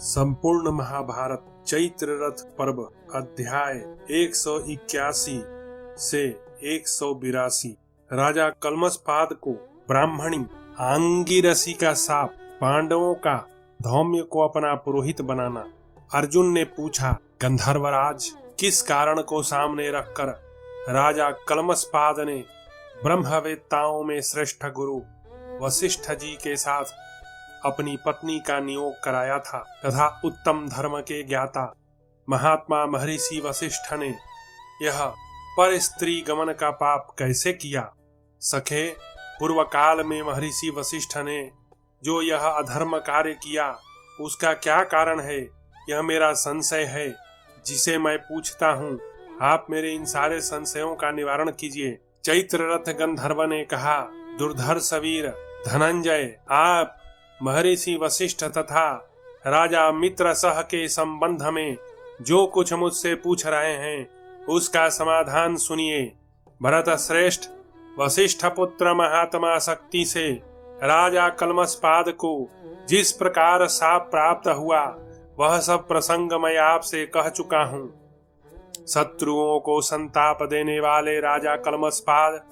संपूर्ण महाभारत चैत्र रथ पर्व अध्याय 181 से 182। राजा कलमशपाद को ब्राह्मणी आंगिरसी का शाप, पांडवों का धौम्य को अपना पुरोहित बनाना। अर्जुन ने पूछा, गंधर्वराज, किस कारण को सामने रखकर राजा कलमशपाद ने ब्रह्मवेत्ताओं में श्रेष्ठ गुरु वशिष्ठ जी के साथ अपनी पत्नी का नियोग कराया था तथा उत्तम धर्म के ज्ञाता महात्मा महर्षि वशिष्ठ ने यह पर स्त्री गमन का पाप कैसे किया? सखे, पूर्व काल में महर्षि वशिष्ठ ने जो यह अधर्म कार्य किया उसका क्या कारण है? यह मेरा संशय है जिसे मैं पूछता हूँ। आप मेरे इन सारे संशयों का निवारण कीजिए। चैत्र रथ गंधर्व ने कहा, दुर्धर्ष वीर धनंजय, आप महर्षि वशिष्ठ तथा राजा मित्रसह के संबंध में जो कुछ मुझसे पूछ रहे हैं उसका समाधान सुनिए। भरत श्रेष्ठ, वशिष्ठ पुत्र महात्मा शक्ति से राजा कलमशपाद को जिस प्रकार शाप प्राप्त हुआ वह सब प्रसंग मैं आपसे कह चुका हूँ। शत्रुओं को संताप देने वाले राजा कलमशपाद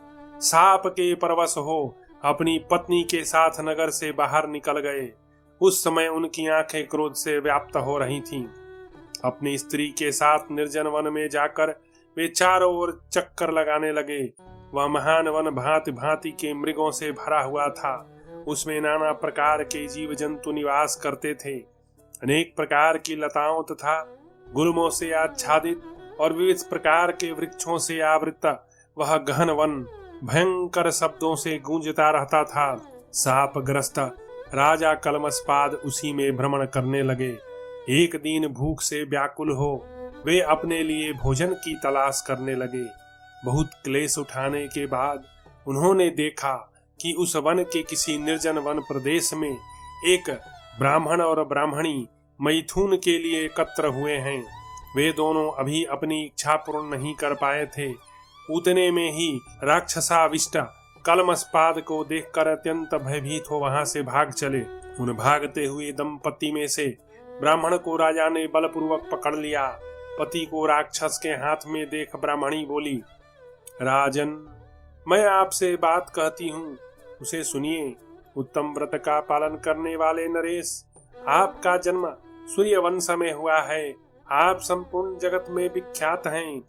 शाप के परवश हो अपनी पत्नी के साथ नगर से बाहर निकल गए। उस समय उनकी आंखें क्रोध से व्याप्त हो रही थीं। अपनी स्त्री के साथ निर्जन वन में जाकर वे चारों ओर चक्कर लगाने लगे। वह महान वन भांति भांति के मृगों से भरा हुआ था। उसमें नाना प्रकार के जीव जंतु निवास करते थे। अनेक प्रकार की लताओं तथा गुल्मों से आच्छादित और विविध प्रकार के वृक्षों से आवृत वह गहन वन भयंकर शब्दों से गूंजता रहता था। शापग्रस्त राजा कलमशपाद उसी में भ्रमण करने लगे। एक दिन भूख से व्याकुल हो वे अपने लिए भोजन की तलाश करने लगे। बहुत क्लेश उठाने के बाद उन्होंने देखा कि उस वन के किसी निर्जन वन प्रदेश में एक ब्राह्मण और ब्राह्मणी मैथुन के लिए एकत्र हुए हैं। वे दोनों अभी अपनी इच्छा पूर्ण नहीं कर पाए थे। उतने में ही राक्षसाविष्ट कलमशपाद को देखकर अत्यंत भयभीत हो वहां से भाग चले। उन भागते हुए दंपति में से ब्राह्मण को राजा ने बलपूर्वक पकड़ लिया। पति को राक्षस के हाथ में देख ब्राह्मणी बोली, राजन, मैं आपसे बात कहती हूँ, उसे सुनिए। उत्तम व्रत का पालन करने वाले नरेश, आपका जन्म सूर्य वंश में हुआ है। आप संपूर्ण जगत में विख्यात हैं।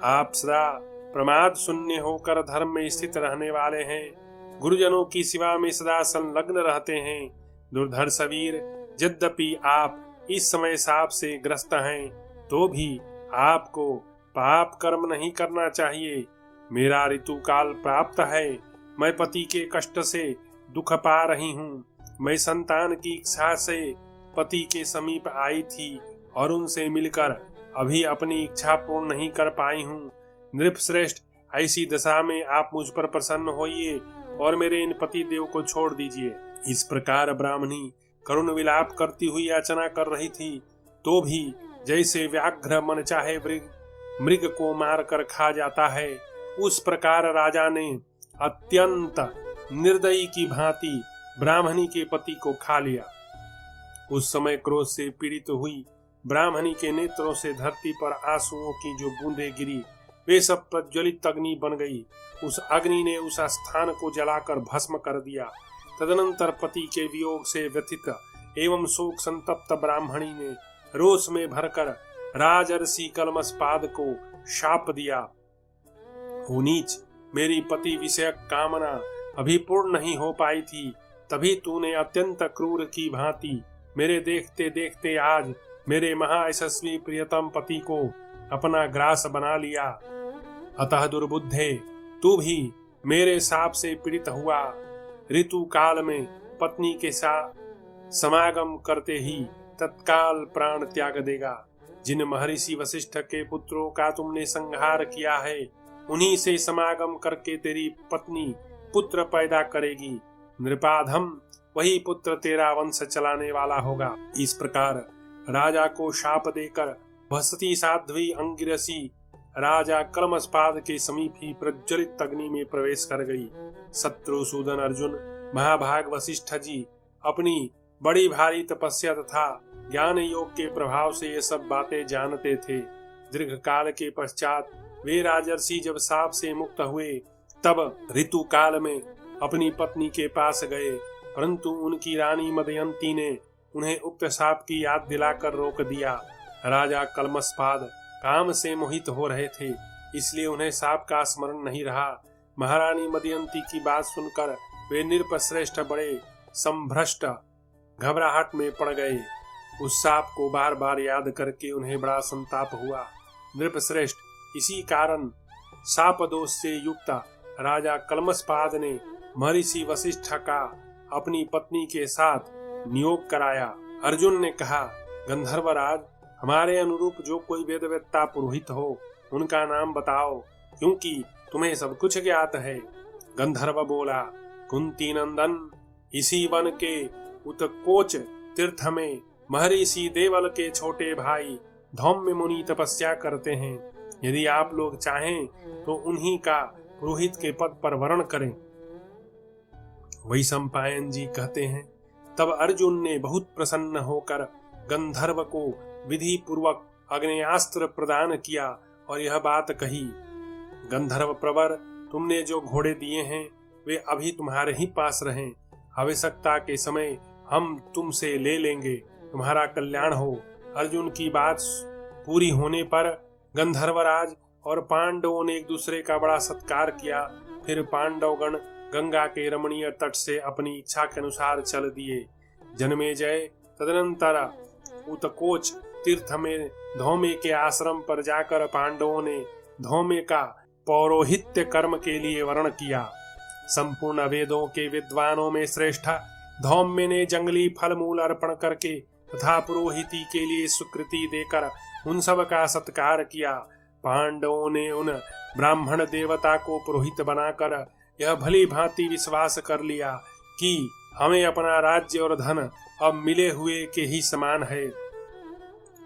आप सदा प्रमाद शून्य होकर धर्म में स्थित रहने वाले हैं। गुरुजनों की सेवा में सदा संलग्न रहते हैं। दुर्धर्ष वीर, यद्यपि आप इस समय शाप से ग्रस्त हैं तो भी आपको पाप कर्म नहीं करना चाहिए। मेरा ऋतु काल प्राप्त है। मैं पति के कष्ट से दुख पा रही हूँ। मैं संतान की इच्छा से पति के समीप आई थी और उनसे मिलकर अभी अपनी इच्छा पूर्ण नहीं कर पाई हूँ। नृपश्रेष्ठ, ऐसी दशा में आप मुझ पर प्रसन्न होइए और मेरे इन पति देव को छोड़ दीजिए। इस प्रकार ब्राह्मणी करुण विलाप करती हुई याचना कर रही थी तो भी जैसे व्याघ्र मन चाहे मृग को मार कर खा जाता है, उस प्रकार राजा ने अत्यंत निर्दयी की भांति ब्राह्मणी के पति को खा लिया। उस समय क्रोध से पीड़ित हुई ब्राह्मणी के नेत्रों से धरती पर आंसुओं की जो बूंदें गिरी वे सब प्रज्वलित अग्नि बन गई। उस अग्नि ने उस स्थान को जलाकर भस्म कर दिया। तदनंतर पति के वियोग से व्यथित एवं शोक संतप्त ब्राह्मणी ने रोष में भरकर राजर्षि कलमशपाद को शाप दिया, हो नीच, मेरी पति विषयक कामना अभी पूर्ण नहीं हो पाई थी, तभी तूने अत्यंत क्रूर की भांति मेरे देखते देखते आज मेरे महायशस्वी प्रियतम पति को अपना ग्रास बना लिया। अतः दुर्बुद्धे, तू भी मेरे शाप से पीड़ित हुआ। ऋतु काल में पत्नी के साथ समागम करते ही तत्काल प्राण त्याग देगा। जिन महर्षि वशिष्ठ के पुत्रों का तुमने संहार किया है उन्हीं से समागम करके तेरी पत्नी पुत्र पैदा करेगी। नृपाधम, वही पुत्र तेरा वंश चलाने वाला होगा। इस प्रकार राजा को शाप देकर भसती साध्वी अंगिरसी राजा कलमशपाद के समीप ही प्रज्वलित अग्नि में प्रवेश कर गई। शत्रुसूदन अर्जुन, महाभाग वशिष्ठ जी अपनी बड़ी भारी तपस्या तथा ज्ञान योग के प्रभाव से ये सब बातें जानते थे। दीर्घ काल के पश्चात वे राजर्षि जब शाप से मुक्त हुए तब ऋतु काल में अपनी पत्नी के पास गए, परंतु उनकी रानी मदयंती ने उन्हें उक्त शाप की याद दिलाकर रोक दिया। राजा कल्मषपाद काम से मोहित हो रहे थे, इसलिए उन्हें शाप का स्मरण नहीं रहा। महारानी मदयंती की बात सुनकर वे नृपश्रेष्ठ बड़े संभ्रष्ट घबराहट में पड़ गए। उस शाप को बार बार याद करके उन्हें बड़ा संताप हुआ। नृपश्रेष्ठ, इसी कारण शाप दोष से युक्त राजा कल्मषपाद ने महर्षि वशिष्ठ का अपनी पत्नी के साथ नियोग कराया। अर्जुन ने कहा, गंधर्वराज, हमारे अनुरूप जो कोई वेदवेत्ता पुरोहित हो उनका नाम बताओ, क्योंकि तुम्हें सब कुछ ज्ञात है। गंधर्व बोला, कुंती नंदन, इसी वन के उत्कोच तीर्थ में महर्षि देवल के छोटे भाई धौम्य मुनि तपस्या करते हैं। यदि आप लोग चाहें तो उन्हीं का पुरोहित के पद पर वरण करें। वैशंपायन जी कहते हैं, तब अर्जुन ने बहुत प्रसन्न होकर गंधर्व को विधि पूर्वक अग्नेयास्त्र प्रदान किया और यह बात कही, गंधर्व प्रवर, तुमने जो घोड़े दिए हैं वे अभी तुम्हारे ही पास रहें। आवश्यकता के समय हम तुमसे ले लेंगे, तुम्हारा कल्याण हो। अर्जुन की बात पूरी होने पर गंधर्वराज और पांडवों ने एक दूसरे का बड़ा सत्कार किया। फिर पांडवगण गंगा के रमणीय तट से अपनी इच्छा के अनुसार चल दिए। जन्मेजय तदनंतर उत्कोच तीर्थ में धौम्य के आश्रम पर जाकर पांडवों ने धौम्य का पौरोहित्य कर्म के लिए वर्ण किया। संपूर्ण वेदों के विद्वानों में श्रेष्ठ धौम्य ने जंगली फल मूल अर्पण करके तथा पुरोहिती के लिए स्वीकृति देकर उन सब का सत्कार किया। पांडवों ने उन ब्राह्मण देवता को पुरोहित बनाकर यह भली भांति विश्वास कर लिया कि हमें अपना राज्य और धन अब मिले हुए के ही समान है।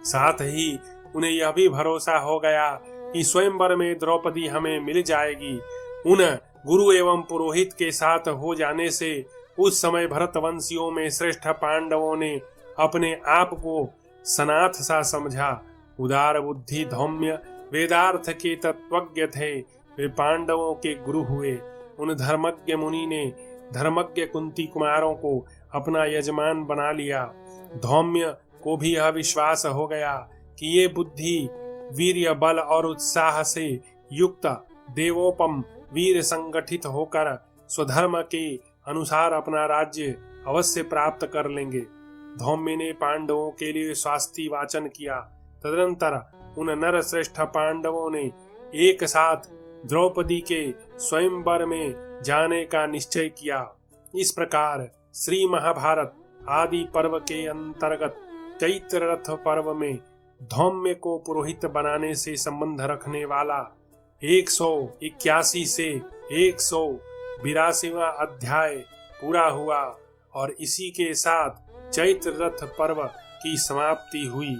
साथ ही उन्हें यह भी भरोसा हो गया कि स्वयंवर में द्रौपदी हमें मिल जाएगी। उन गुरु एवं पुरोहित के साथ हो जाने से उस समय भरतवंशियों में श्रेष्ठ पांडवों ने अपने आप को सनाथ सा समझा। उदार बुद्धि धौम्य वेदार्थ के तत्वज्ञ थे, वे पांडवों के गुरु हुए। उन धर्मज्ञ मुनि ने धर्मज्ञ कुंती कुमारों को अपना यजमान बना लिया। धौम्य को भी यह विश्वास हो गया कि ये बुद्धि वीर्य बल और उत्साह से युक्त देवोपम वीर संगठित होकर स्वधर्म के अनुसार अपना राज्य अवश्य प्राप्त कर लेंगे। धौम्य ने पांडवों के लिए स्वास्ति वाचन किया। तदनंतर उन नर श्रेष्ठ पांडवों ने एक साथ द्रौपदी के स्वयंवर में जाने का निश्चय किया। इस प्रकार श्री महाभारत आदि पर्व के अंतर्गत चैत्र रथ पर्व में धौम्य को पुरोहित बनाने से संबंध रखने वाला 181 से 182वां अध्याय पूरा हुआ और इसी के साथ चैत्र रथ पर्व की समाप्ति हुई।